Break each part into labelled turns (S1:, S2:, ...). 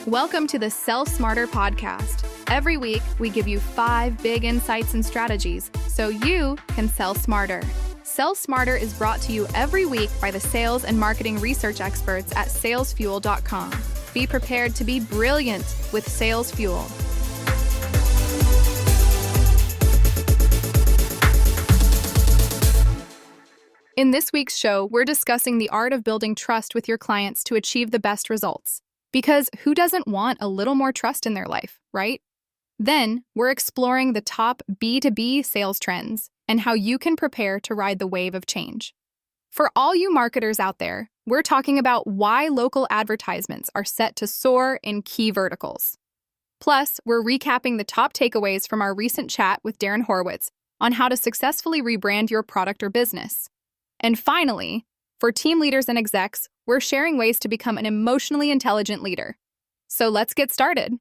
S1: Welcome to the Sell Smarter podcast. Every week, we give you 5 big insights and strategies so you can sell smarter. Sell Smarter is brought to you every week by the sales and marketing research experts at salesfuel.com. Be prepared to be brilliant with Sales Fuel. In this week's show, we're discussing the art of building trust with your clients to achieve the best results. Because who doesn't want a little more trust in their life, right? Then, we're exploring the top B2B sales trends and how you can prepare to ride the wave of change. For all you marketers out there, we're talking about why local advertisements are set to soar in key verticals. Plus, we're recapping the top takeaways from our recent chat with Darren Horwitz on how to successfully rebrand your product or business. And finally, for team leaders and execs, we're sharing ways to become an emotionally intelligent leader. So let's get started.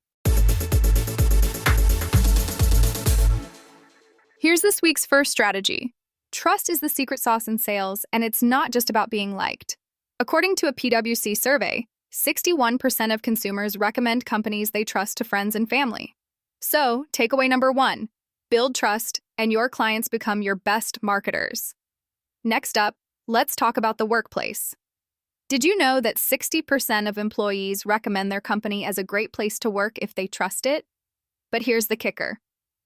S1: Here's this week's first strategy. Trust is the secret sauce in sales, and it's not just about being liked. According to a PwC survey, 61% of consumers recommend companies they trust to friends and family. So, takeaway number 1, build trust, and your clients become your best marketers. Next up, let's talk about the workplace. Did you know that 60% of employees recommend their company as a great place to work if they trust it? But here's the kicker.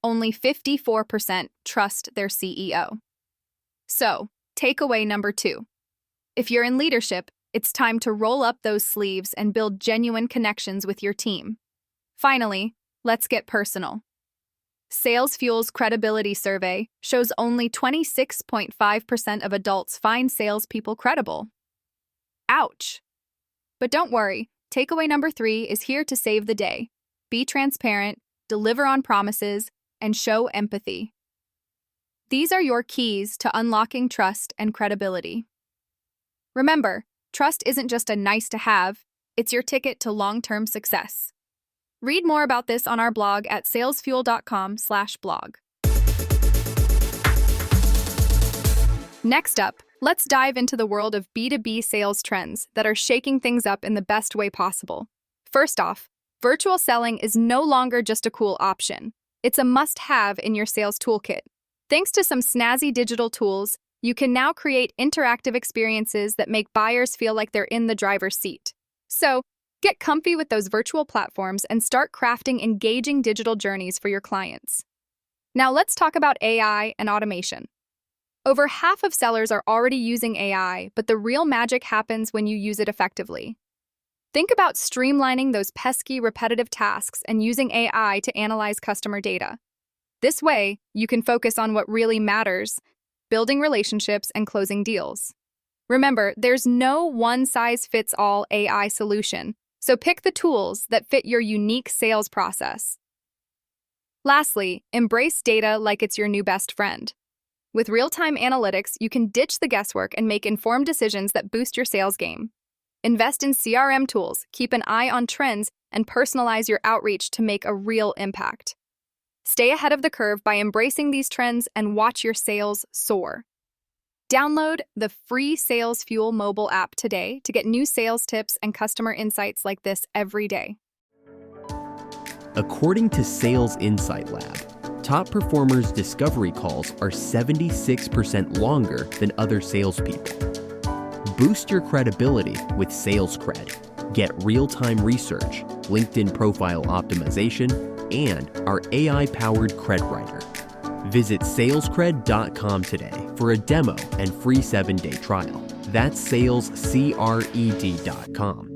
S1: Only 54% trust their CEO. So, takeaway number 2. If you're in leadership, it's time to roll up those sleeves and build genuine connections with your team. Finally, let's get personal. Sales Fuel's credibility survey shows only 26.5% of adults find salespeople credible. Ouch! But don't worry, takeaway number 3 is here to save the day. Be transparent, deliver on promises, and show empathy. These are your keys to unlocking trust and credibility. Remember, trust isn't just a nice to have, it's your ticket to long-term success. Read more about this on our blog at salesfuel.com/blog. Next up, let's dive into the world of B2B sales trends that are shaking things up in the best way possible. First off, virtual selling is no longer just a cool option. It's a must-have in your sales toolkit. Thanks to some snazzy digital tools, you can now create interactive experiences that make buyers feel like they're in the driver's seat. So, get comfy with those virtual platforms and start crafting engaging digital journeys for your clients. Now let's talk about AI and automation. Over half of sellers are already using AI, but the real magic happens when you use it effectively. Think about streamlining those pesky, repetitive tasks and using AI to analyze customer data. This way, you can focus on what really matters, building relationships and closing deals. Remember, there's no one-size-fits-all AI solution, so pick the tools that fit your unique sales process. Lastly, embrace data like it's your new best friend. With real-time analytics, you can ditch the guesswork and make informed decisions that boost your sales game. Invest in CRM tools, keep an eye on trends, and personalize your outreach to make a real impact. Stay ahead of the curve by embracing these trends and watch your sales soar. Download the free Sales Fuel mobile app today to get new sales tips and customer insights like this every day.
S2: According to Sales Insight Lab, top performers' discovery calls are 76% longer than other salespeople. Boost your credibility with Sales Cred. Get real-time research, LinkedIn profile optimization, and our AI-powered Cred Writer. Visit salescred.com today for a demo and free 7-day trial. That's salescred.com.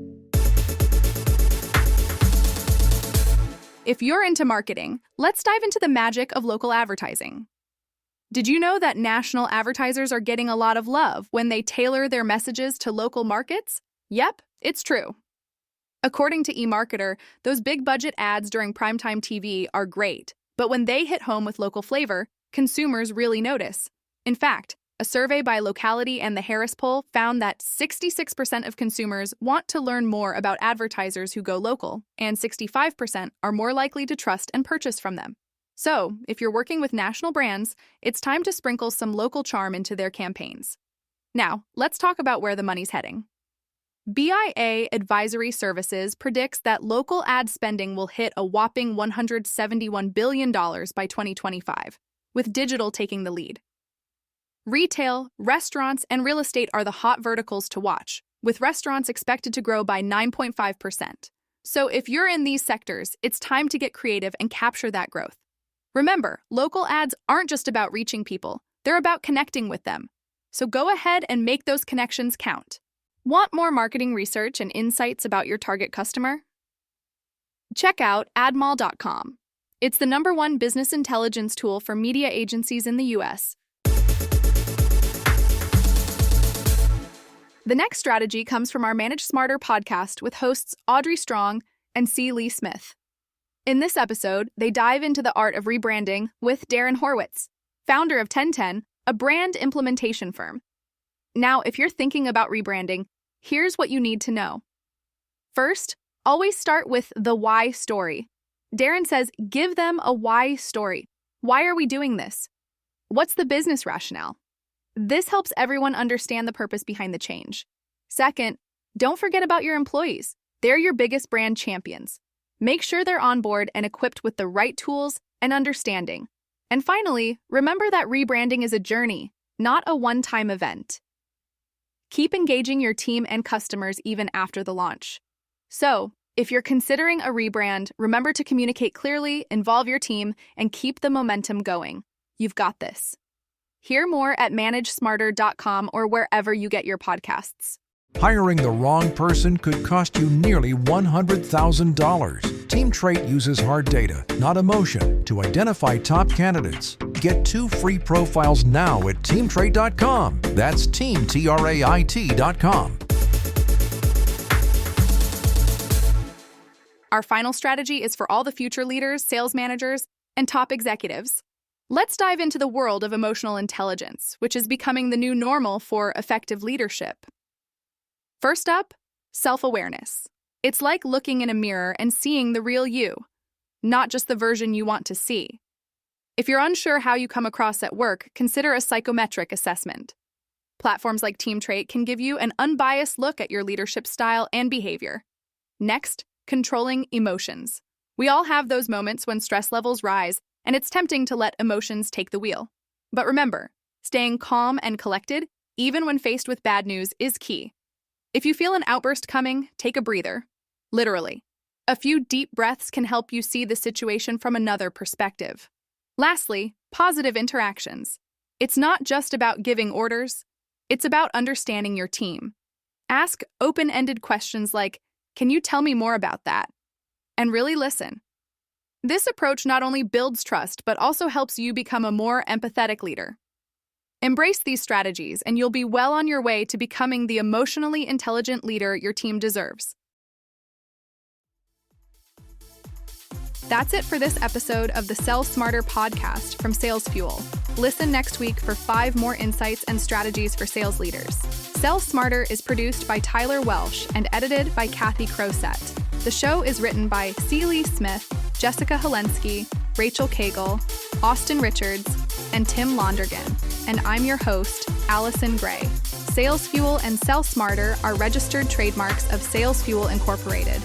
S1: If you're into marketing, let's dive into the magic of local advertising. Did you know that national advertisers are getting a lot of love when they tailor their messages to local markets? Yep, it's true. According to eMarketer, those big budget ads during primetime TV are great, but when they hit home with local flavor, consumers really notice. In fact, a survey by Locality and the Harris Poll found that 66% of consumers want to learn more about advertisers who go local, and 65% are more likely to trust and purchase from them. So, if you're working with national brands, it's time to sprinkle some local charm into their campaigns. Now, let's talk about where the money's heading. BIA Advisory Services predicts that local ad spending will hit a whopping $171 billion by 2025, with digital taking the lead. Retail, restaurants, and real estate are the hot verticals to watch, with restaurants expected to grow by 9.5%. So if you're in these sectors, it's time to get creative and capture that growth. Remember, local ads aren't just about reaching people, they're about connecting with them. So go ahead and make those connections count. Want more marketing research and insights about your target customer? Check out admall.com. It's the #1 business intelligence tool for media agencies in the US. The next strategy comes from our Manage Smarter podcast with hosts Audrey Strong and C. Lee Smith. In this episode, they dive into the art of rebranding with Darren Horwitz, founder of 1010, a brand implementation firm. Now, if you're thinking about rebranding, here's what you need to know. First, always start with the why story. Darren says, give them a why story. Why are we doing this? What's the business rationale? This helps everyone understand the purpose behind the change. Second, don't forget about your employees. They're your biggest brand champions. Make sure they're on board and equipped with the right tools and understanding. And finally, remember that rebranding is a journey, not a one-time event. Keep engaging your team and customers even after the launch. So, if you're considering a rebrand, remember to communicate clearly, involve your team, and keep the momentum going. You've got this. Hear more at managesmarter.com or wherever you get your podcasts.
S3: Hiring the wrong person could cost you nearly $100,000. TeamTrade uses hard data, not emotion, to identify top candidates. Get 2 free profiles now at teamtrade.com. That's teamtrait.com.
S1: Our final strategy is for all the future leaders, sales managers, and top executives. Let's dive into the world of emotional intelligence, which is becoming the new normal for effective leadership. First up, self-awareness. It's like looking in a mirror and seeing the real you, not just the version you want to see. If you're unsure how you come across at work, consider a psychometric assessment. Platforms like TeamTrade can give you an unbiased look at your leadership style and behavior. Next, controlling emotions. We all have those moments when stress levels rise, and it's tempting to let emotions take the wheel. But remember, staying calm and collected, even when faced with bad news, is key. If you feel an outburst coming, take a breather. Literally. A few deep breaths can help you see the situation from another perspective. Lastly, positive interactions. It's not just about giving orders, it's about understanding your team. Ask open-ended questions like, "Can you tell me more about that?" And really listen. This approach not only builds trust, but also helps you become a more empathetic leader. Embrace these strategies, and you'll be well on your way to becoming the emotionally intelligent leader your team deserves. That's it for this episode of the Sell Smarter podcast from Sales Fuel. Listen next week for 5 more insights and strategies for sales leaders. Sell Smarter is produced by Tyler Welsh and edited by Kathy Crosett. The show is written by C. Lee Smith, Jessica Helensky, Rachel Cagle, Austin Richards, and Tim Londergan. And I'm your host, Allison Gray. Sales Fuel and Sell Smarter are registered trademarks of Sales Fuel Incorporated.